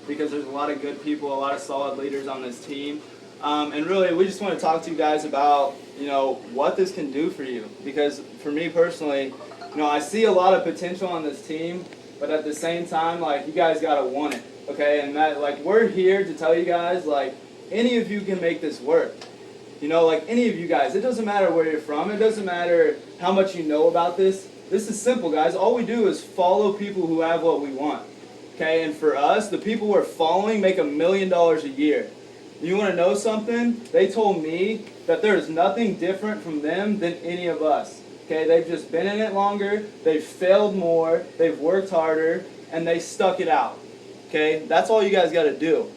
because there's a lot of good people, a lot of solid leaders on this team. And really, we just want to talk to you guys about, what this can do for you. Because for me personally, I see a lot of potential on this team, but at the same time, you guys got to want it, okay? And that, we're here to tell you guys, any of you can make this work. Any of you guys. It doesn't matter where you're from. It doesn't matter how much you know about this. This is simple, guys. All we do is follow people who have what we want, okay? And for us, the people we're following make $1 million a year. You want to know something? They told me that there is nothing different from them than any of us. Okay, they've just been in it longer, they've failed more, they've worked harder, and they stuck it out. Okay, that's all you guys got to do.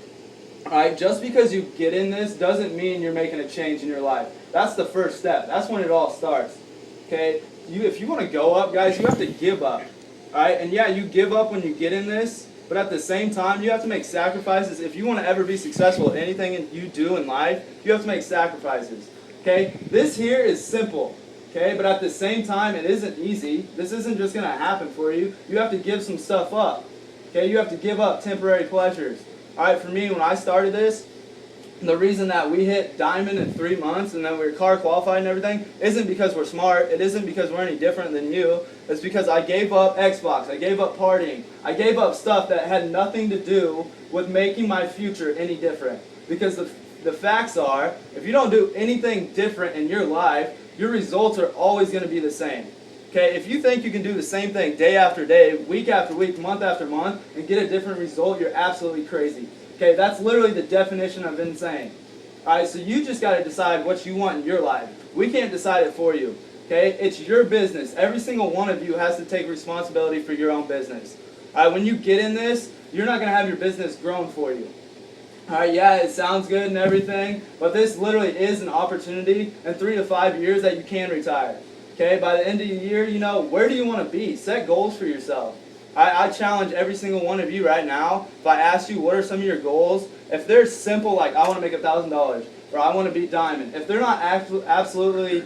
Alright, just because you get in this doesn't mean you're making a change in your life. That's the first step. That's when it all starts. Okay, if you want to go up, guys, you have to give up. Alright, and yeah, you give up when you get in this, but at the same time, you have to make sacrifices. If you want to ever be successful at anything you do in life, you have to make sacrifices. Okay, this here is simple. Okay, but at the same time, it isn't easy. This isn't just going to happen for you. You have to give some stuff up. Okay, you have to give up temporary pleasures. All right, for me, when I started this, the reason that we hit diamond in 3 months and then we're car qualified and everything isn't because we're smart. It isn't because we're any different than you. It's because I gave up Xbox. I gave up partying. I gave up stuff that had nothing to do with making my future any different. Because the facts are, if you don't do anything different in your life, your results are always going to be the same. Okay, if you think you can do the same thing day after day, week after week, month after month, and get a different result, you're absolutely crazy. Okay, that's literally the definition of insane. Alright, so you just got to decide what you want in your life. We can't decide it for you. Okay, it's your business. Every single one of you has to take responsibility for your own business. Alright, when you get in this, you're not going to have your business grown for you. Alright, yeah, it sounds good and everything, but this literally is an opportunity in 3 to 5 years that you can retire. Okay, by the end of the year, where do you want to be? Set goals for yourself. I challenge every single one of you right now, if I ask you what are some of your goals, if they're simple, like I want to make $1,000, or I want to be diamond, if they're not absolutely,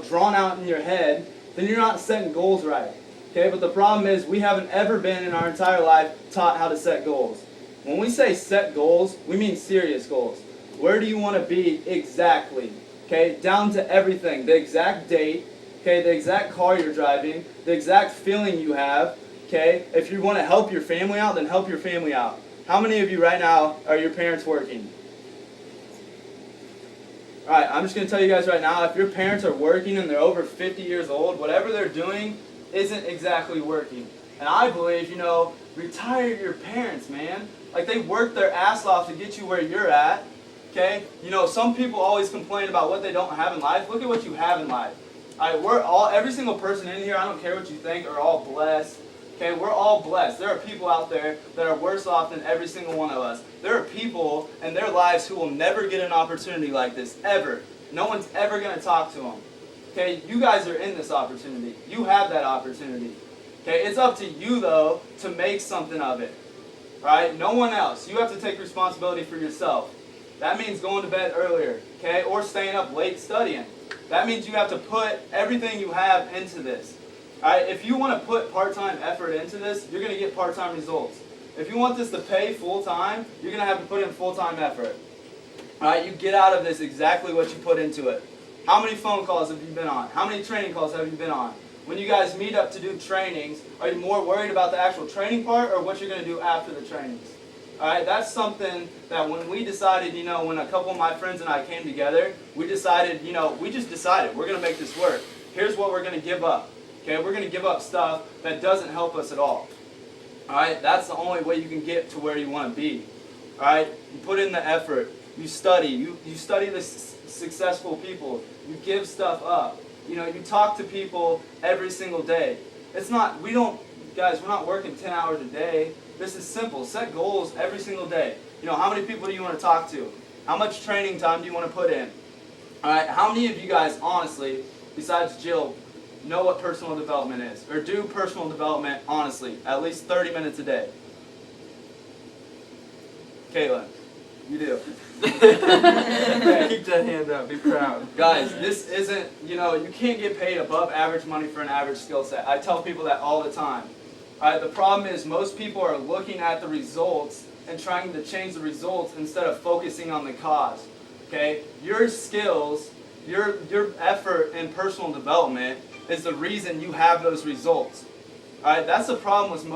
drawn out in your head, then you're not setting goals right. Okay, but the problem is we haven't ever been in our entire life taught how to set goals. When we say set goals, we mean serious goals. Where do you want to be exactly? Okay, down to everything. The exact date, okay, the exact car you're driving, the exact feeling you have, okay? If you want to help your family out, then help your family out. How many of you right now are your parents working? Alright, I'm just going to tell you guys right now, if your parents are working and they're over 50 years old, whatever they're doing isn't exactly working. And I believe, retire your parents, man. They work their ass off to get you where you're at. Okay? Some people always complain about what they don't have in life. Look at what you have in life. Every single person in here, I don't care what you think, are all blessed. Okay? We're all blessed. There are people out there that are worse off than every single one of us. There are people in their lives who will never get an opportunity like this, ever. No one's ever going to talk to them. Okay? You guys are in this opportunity. You have that opportunity. Okay? It's up to you, though, to make something of it. Right? No one else. You have to take responsibility for yourself. That means going to bed earlier, okay? Or staying up late studying. That means you have to put everything you have into this. Alright? If you want to put part-time effort into this, you're going to get part-time results. If you want this to pay full-time, you're going to have to put in full-time effort. Alright? You get out of this exactly what you put into it. How many phone calls have you been on? How many training calls have you been on? When you guys meet up to do trainings, are you more worried about the actual training part or what you're going to do after the trainings? Alright, that's something that when we decided, when a couple of my friends and I came together, we decided, we just decided we're going to make this work. Here's what we're going to give up. Okay, we're going to give up stuff that doesn't help us at all. Alright, that's the only way you can get to where you want to be. Alright, you put in the effort, you study, you study the successful people, you give stuff up. You talk to people every single day. It's not, guys, we're not working 10 hours a day. This is simple. Set goals every single day. How many people do you want to talk to? How much training time do you want to put in? Alright, how many of you guys, honestly, besides Jill, know what personal development is? Or do personal development, honestly, at least 30 minutes a day? Caitlin, you do. Okay. Keep that hand up. Be proud. Guys, this isn't, you can't get paid above average money for an average skill set. I tell people that all the time. Alright, the problem is most people are looking at the results and trying to change the results instead of focusing on the cause. Okay? Your skills, your effort in personal development is the reason you have those results. Alright? That's the problem with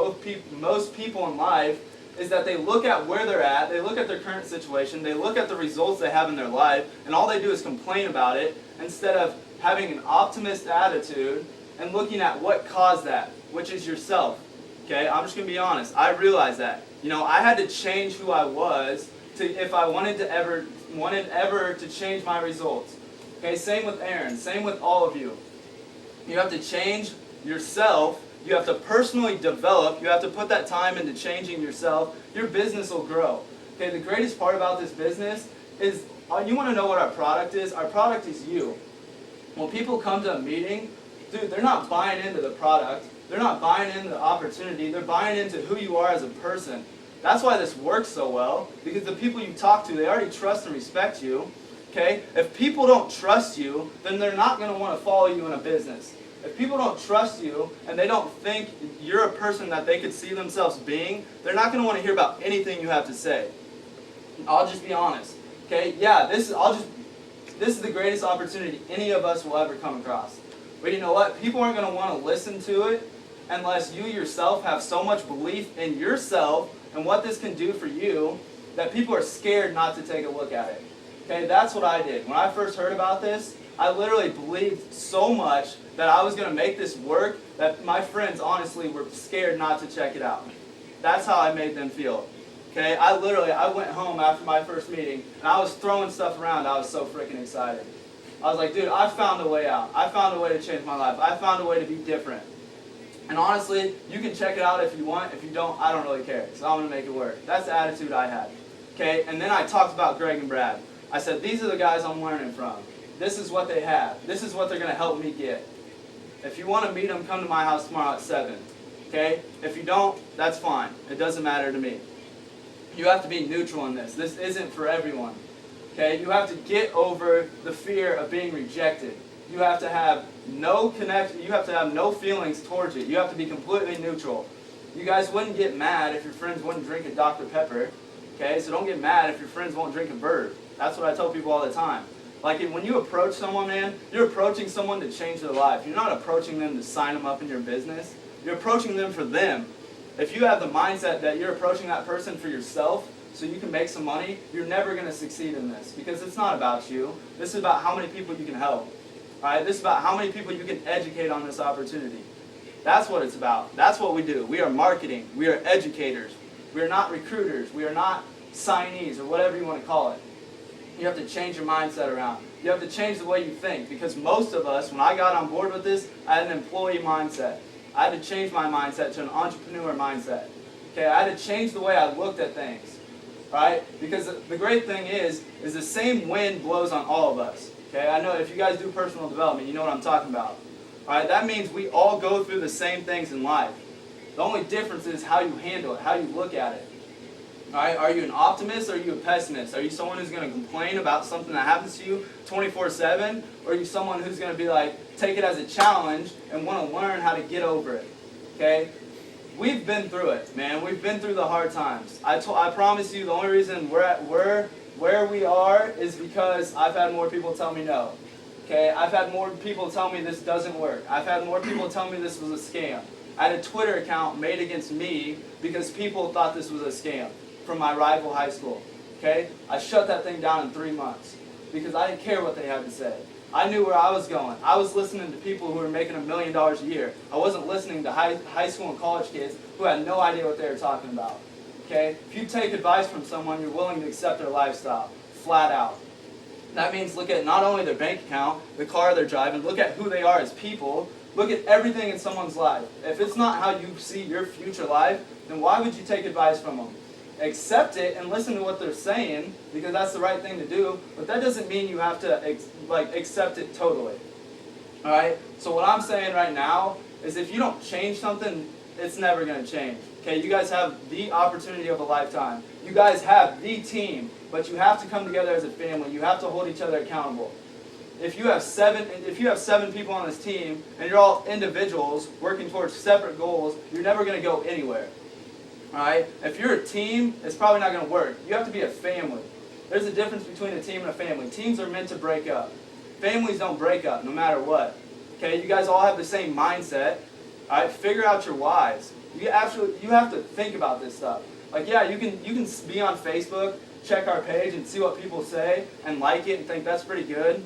most people in life, is that they look at where they're at, they look at their current situation, they look at the results they have in their life, and all they do is complain about it instead of having an optimist attitude and looking at what caused that, which is yourself. Okay, I'm just going to be honest. I realized that. I had to change who I was if I wanted ever to change my results. Okay, same with Aaron, same with all of you. You have to change yourself. You have to personally develop. You have to put that time into changing yourself. Your business will grow. Okay, the greatest part about this business is, you want to know what our product is? Our product is you. When people come to a meeting, dude, they're not buying into the product. They're not buying into the opportunity. They're buying into who you are as a person. That's why this works so well, because the people you talk to, they already trust and respect you. Okay? If people don't trust you, then they're not going to want to follow you in a business. If people don't trust you and they don't think you're a person that they could see themselves being, they're not going to want to hear about anything you have to say. I'll just be honest. Okay? Yeah, this is the greatest opportunity any of us will ever come across. But you know what? People aren't going to want to listen to it unless you yourself have so much belief in yourself and what this can do for you that people are scared not to take a look at it. Okay, that's what I did. When I first heard about this, I literally believed so much that I was going to make this work that my friends honestly were scared not to check it out. That's how I made them feel. Okay, I went home after my first meeting and I was throwing stuff around. I was so freaking excited. I was like, dude, I found a way out. I found a way to change my life. I found a way to be different. And honestly, you can check it out if you want. If you don't, I don't really care. So I'm going to make it work. That's the attitude I had. Okay, and then I talked about Greg and Brad. I said, these are the guys I'm learning from. This is what they have. This is what they're going to help me get. If you want to meet them, come to my house tomorrow at 7. Okay? If you don't, that's fine. It doesn't matter to me. You have to be neutral in this. This isn't for everyone. Okay? You have to get over the fear of being rejected. You have to have no connection. You have to have no feelings towards it. You have to be completely neutral. You guys wouldn't get mad if your friends wouldn't drink a Dr. Pepper. Okay? So don't get mad if your friends won't drink a Bird. That's what I tell people all the time. Like, when you approach someone, man, you're approaching someone to change their life. You're not approaching them to sign them up in your business. You're approaching them for them. If you have the mindset that you're approaching that person for yourself so you can make some money, you're never going to succeed in this, because it's not about you. This is about how many people you can help. All right? This is about how many people you can educate on this opportunity. That's what it's about. That's what we do. We are marketing. We are educators. We are not recruiters. We are not signees, or whatever you want to call it. You have to change your mindset around. You have to change the way you think, because most of us, when I got on board with this, I had an employee mindset. I had to change my mindset to an entrepreneur mindset. Okay, I had to change the way I looked at things. Right? Because the great thing is the same wind blows on all of us. Okay, I know if you guys do personal development, you know what I'm talking about. All right, that means we all go through the same things in life. The only difference is how you handle it, how you look at it. All right, are you an optimist or are you a pessimist? Are you someone who's going to complain about something that happens to you 24/7? Or are you someone who's going to be like, take it as a challenge and want to learn how to get over it? Okay? We've been through it, man. We've been through the hard times. I promise you the only reason we're at where we are is because I've had more people tell me no. Okay? I've had more people tell me this doesn't work. I've had more people tell me this was a scam. I had a Twitter account made against me because people thought this was a scam from my rival high school. Okay? I shut that thing down in 3 months because I didn't care what they had to say. I knew where I was going. I was listening to people who were making $1 million a year. I wasn't listening to high school and college kids who had no idea what they were talking about. Okay? If you take advice from someone, you're willing to accept their lifestyle, flat out. That means look at not only their bank account, the car they're driving, look at who they are as people, look at everything in someone's life. If it's not how you see your future life, then why would you take advice from them? Accept it and listen to what they're saying, because that's the right thing to do, but that doesn't mean you have to accept it totally. Alright? So what I'm saying right now is if you don't change something, it's never going to change. Okay, you guys have the opportunity of a lifetime. You guys have the team, but you have to come together as a family. You have to hold each other accountable. If you have seven people on this team and you're all individuals working towards separate goals, you're never going to go anywhere. All right? If you're a team, it's probably not going to work. You have to be a family. There's a difference between a team and a family. Teams are meant to break up. Families don't break up no matter what. Okay? You guys all have the same mindset. All right? Figure out your whys. You have to think about this stuff. Like, yeah, you can be on Facebook, check our page and see what people say and like it and think that's pretty good.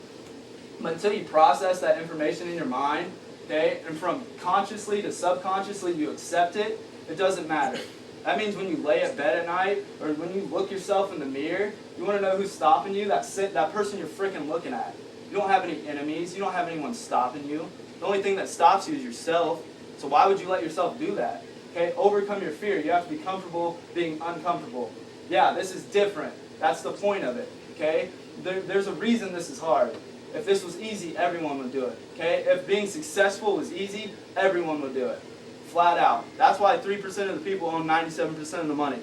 But until you process that information in your mind, okay, and from consciously to subconsciously you accept it, it doesn't matter. That means when you lay at bed at night or when you look yourself in the mirror, you want to know who's stopping you? That person you're freaking looking at. You don't have any enemies. You don't have anyone stopping you. The only thing that stops you is yourself. So why would you let yourself do that? Okay, overcome your fear. You have to be comfortable being uncomfortable. Yeah, this is different. That's the point of it. Okay, there's a reason this is hard. If this was easy, everyone would do it. Okay, if being successful was easy, everyone would do it. Flat out. That's why 3% of the people own 97% of the money.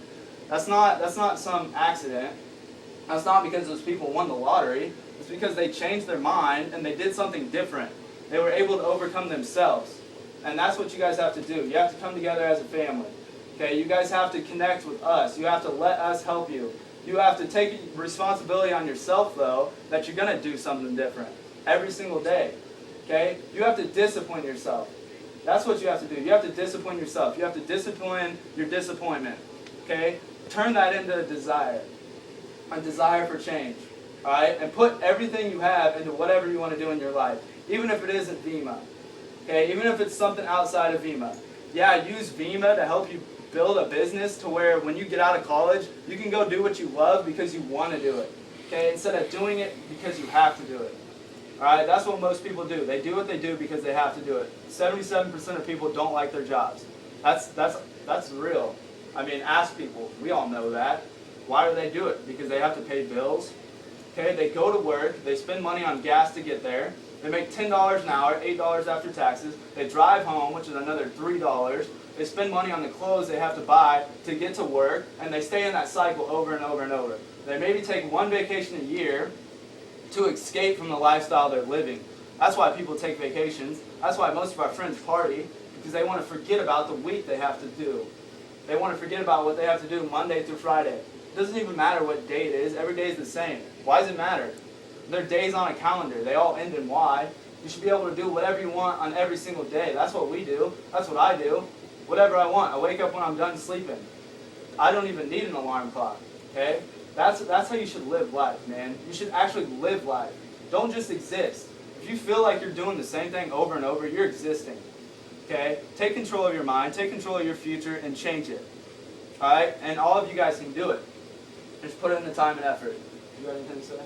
That's not some accident. That's not because those people won the lottery. It's because they changed their mind and they did something different. They were able to overcome themselves. And that's what you guys have to do. You have to come together as a family. Okay, you guys have to connect with us. You have to let us help you. You have to take responsibility on yourself, though, that you're going to do something different every single day. Okay? You have to discipline yourself. That's what you have to do. You have to discipline yourself. You have to discipline your disappointment. Okay? Turn that into a desire for change. All right? And put everything you have into whatever you want to do in your life, even if it isn't Vemma. Okay? Even if it's something outside of Vemma. Yeah, use Vemma to help you build a business to where when you get out of college, you can go do what you love because you want to do it. Okay? Instead of doing it because you have to do it. Alright, that's what most people do. They do what they do because they have to do it. 77% of people don't like their jobs. That's real. I mean, ask people. We all know that. Why do they do it? Because they have to pay bills. Okay, they go to work, they spend money on gas to get there. They make $10 an hour, $8 after taxes. They drive home, which is another $3. They spend money on the clothes they have to buy to get to work, and they stay in that cycle over and over and over. They maybe take one vacation a year to escape from the lifestyle they're living. That's why people take vacations. That's why most of our friends party, because they want to forget about the week they have to do. They want to forget about what they have to do Monday through Friday. It doesn't even matter what day it is. Every day is the same. Why does it matter? There are days on a calendar. They all end in Y. You should be able to do whatever you want on every single day. That's what we do. That's what I do. Whatever I want. I wake up when I'm done sleeping. I don't even need an alarm clock. Okay? That's how you should live life, man. You should actually live life. Don't just exist. If you feel like you're doing the same thing over and over, you're existing. Okay? Take control of your mind, take control of your future, and change it. Alright? And all of you guys can do it. Just put in the time and effort. You got anything to say?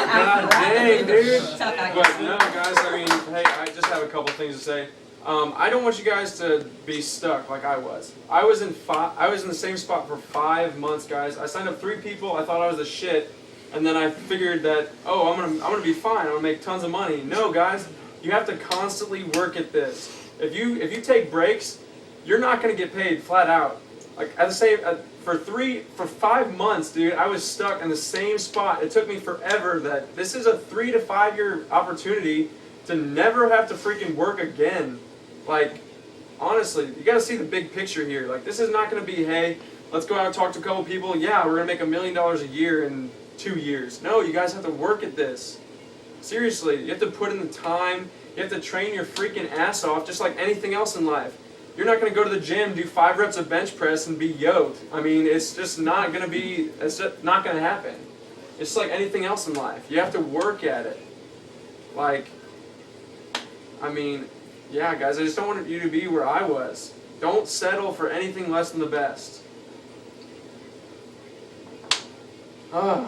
God dang, dude. But no, guys, I mean, hey, I just have a couple things to say. I don't want you guys to be stuck like I was. I was in the same spot for 5 months, guys. I signed up 3 people. I thought I was the shit, and then I figured that, oh, I'm gonna be fine. I'm gonna make tons of money. No, guys, you have to constantly work at this. If you take breaks, you're not gonna get paid flat out. Like at the same for 5 months, dude, I was stuck in the same spot. It took me forever. That this is a 3 to 5 year opportunity to never have to freaking work again. Like, honestly, you gotta see the big picture here. Like, this is not gonna be, hey, let's go out and talk to a couple people. Yeah, we're gonna make $1 million a year in 2 years. No, you guys have to work at this. Seriously, you have to put in the time. You have to train your freaking ass off, just like anything else in life. You're not gonna go to the gym, do 5 reps of bench press, and be yoked. I mean, it's just not gonna be. It's just not gonna happen. It's like anything else in life. You have to work at it. Like, I mean. Yeah, guys, I just don't want you to be where I was. Don't settle for anything less than the best. Yeah.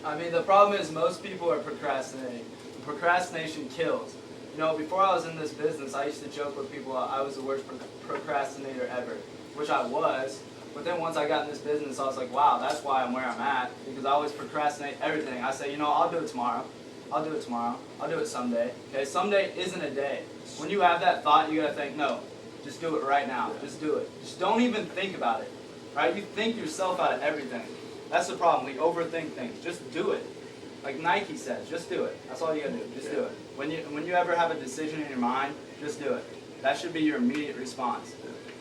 I mean, the problem is most people are procrastinating. Procrastination kills. You know, before I was in this business, I used to joke with people I was the worst procrastinator ever, which I was. But then once I got in this business, I was like, wow, that's why I'm where I'm at, because I always procrastinate everything. I say, you know, I'll do it tomorrow. I'll do it tomorrow. I'll do it someday. Okay, someday isn't a day. When you have that thought, you gotta think, no, just do it right now. Just do it. Just don't even think about it. Right? You think yourself out of everything. That's the problem. We overthink things. Just do it. Like Nike says, just do it. That's all you gotta do. Just do it. When you ever have a decision in your mind, just do it. That should be your immediate response.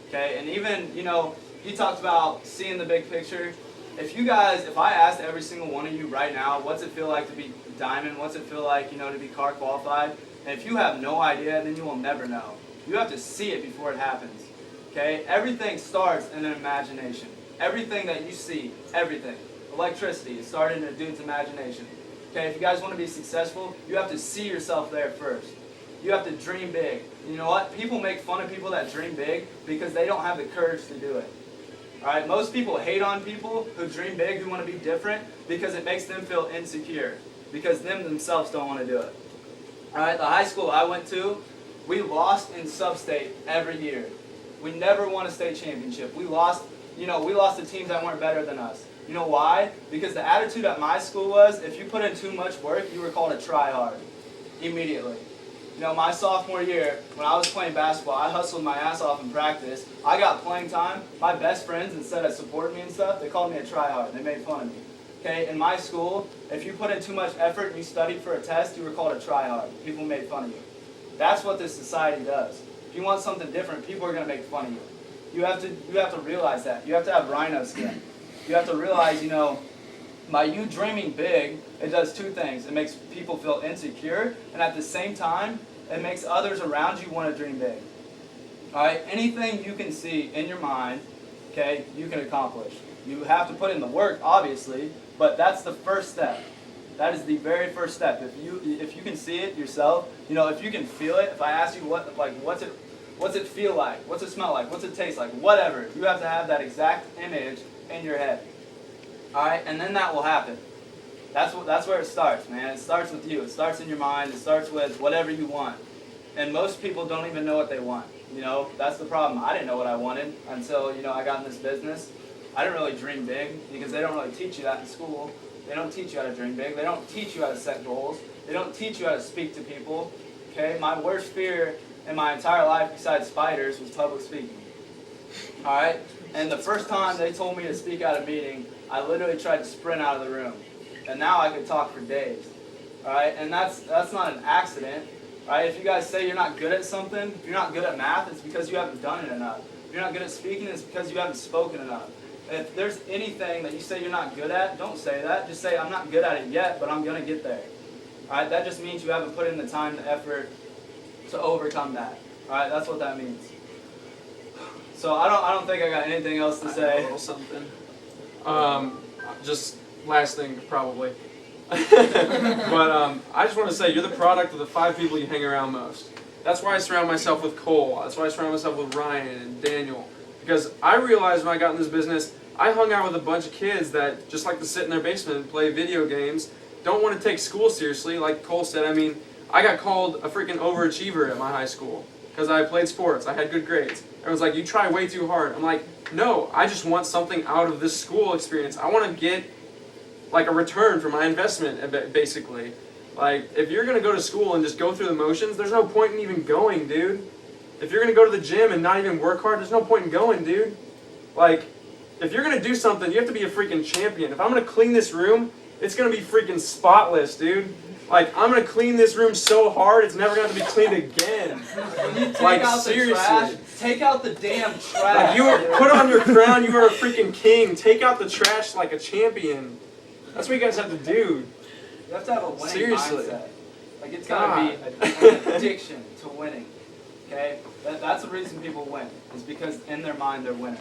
Okay, and even, you know, he talked about seeing the big picture. If I asked every single one of you right now, what's it feel like to be diamond? What's it feel like, you know, to be car qualified? And if you have no idea, then you will never know. You have to see it before it happens. Okay, everything starts in an imagination. Everything that you see, everything. Electricity, it started in a dude's imagination. Okay, if you guys want to be successful, you have to see yourself there first. You have to dream big. You know what? People make fun of people that dream big because they don't have the courage to do it. Alright, most people hate on people who dream big, who want to be different, because it makes them feel insecure. Because them themselves don't want to do it. Alright, the high school I went to, we lost in sub-state every year. We never won a state championship. We lost to teams that weren't better than us. You know why? Because the attitude at my school was, if you put in too much work, you were called a try-hard. Immediately. You know, my sophomore year, when I was playing basketball, I hustled my ass off in practice. I got playing time. My best friends, instead of supporting me and stuff, they called me a try-hard. They made fun of me. Okay, in my school, if you put in too much effort and you studied for a test, you were called a try-hard. People made fun of you. That's what this society does. If you want something different, people are going to make fun of you. You have to realize that. You have to have rhino skin. You have to realize, you know, by you dreaming big, it does two things. It makes people feel insecure, and at the same time, it makes others around you want to dream big. Alright, anything you can see in your mind, okay, you can accomplish. You have to put in the work, obviously, but that's the first step. That is the very first step. If you can see it yourself, you know, if you can feel it, if I ask you what's it feel like, what's it smell like, what's it taste like, whatever, you have to have that exact image in your head. Alright, and then that will happen. That's where it starts, man. It starts with you. It starts in your mind. It starts with whatever you want. And most people don't even know what they want. You know, that's the problem. I didn't know what I wanted until, you know, I got in this business. I didn't really dream big because they don't really teach you that in school. They don't teach you how to dream big. They don't teach you how to set goals. They don't teach you how to speak to people. Okay, my worst fear in my entire life besides spiders was public speaking. Alright? And the first time they told me to speak at a meeting, I literally tried to sprint out of the room. And now I could talk for days. Alright? And that's not an accident. Alright? If you guys say you're not good at something, if you're not good at math, it's because you haven't done it enough. If you're not good at speaking, it's because you haven't spoken enough. If there's anything that you say you're not good at, don't say that. Just say, I'm not good at it yet, but I'm going to get there. Alright? That just means you haven't put in the time, the effort to overcome that. Alright? That's what that means. So I don't think I got anything else to say. A little something. Just last thing, probably. But I just want to say, you're the product of the 5 people you hang around most. That's why I surround myself with Cole. That's why I surround myself with Ryan and Daniel. Because I realized when I got in this business, I hung out with a bunch of kids that just like to sit in their basement and play video games, don't want to take school seriously. Like Cole said, I mean, I got called a freaking overachiever at my high school because I played sports. I had good grades. Everyone's like, you try way too hard. I'm like, no, I just want something out of this school experience. I want to get like a return for my investment, basically. Like, if you're going to go to school and just go through the motions, there's no point in even going, dude. If you're going to go to the gym and not even work hard, there's no point in going, dude. Like, if you're going to do something, you have to be a freaking champion. If I'm going to clean this room, it's going to be freaking spotless, dude. Like, I'm going to clean this room so hard, it's never going to be cleaned again. When you take Like, out seriously. the trash, take out the damn trash. Like, you are, put on your crown, you are a freaking king. Take out the trash like a champion. That's what you guys have to do. You have to have a winning Seriously. mindset. Like, it's got to be an addiction to winning. Okay? That's the reason people win. Is because in their mind they're winners.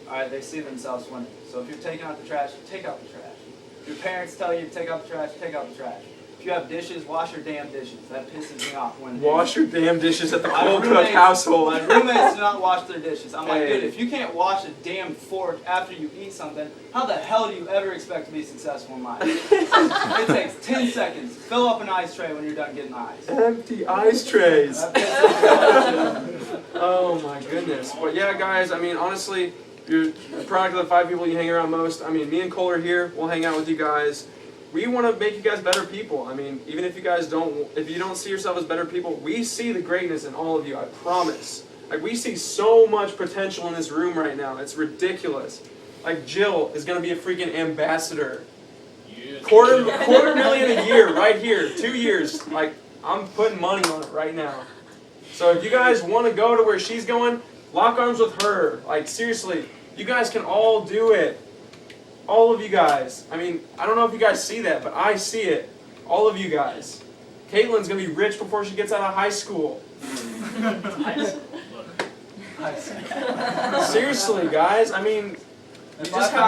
Alright, they see themselves winning. So if you're taking out the trash, take out the trash. If your parents tell you to take out the trash, take out the trash. If you have dishes, wash your damn dishes. That pisses me off. Wash your damn dishes at the Cold Cook household. My roommates do not wash their dishes. I'm like, Hey. dude, if you can't wash a damn fork after you eat something, how the hell do you ever expect to be successful in life? It takes 10 seconds. Fill up an ice tray when you're done getting ice. Empty ice trays. That pisses me off, too. Oh my goodness. But yeah, guys, I mean, honestly, you're the product of the 5 people you hang around most. I mean, me and Cole are here. We'll hang out with you guys. We want to make you guys better people. I mean, even if you guys if you don't see yourself as better people, we see the greatness in all of you, I promise. Like, we see so much potential in this room right now. It's ridiculous. Like, Jill is going to be a freaking ambassador. Yes. Quarter $250,000 a year, right here. 2 years. Like, I'm putting money on it right now. So if you guys want to go to where she's going, lock arms with her. Like, seriously, you guys can all do it. All of you guys. I mean, I don't know if you guys see that, but I see it. All of you guys. Caitlin's going to be rich before she gets out of high school. Seriously, guys. I mean, you just have to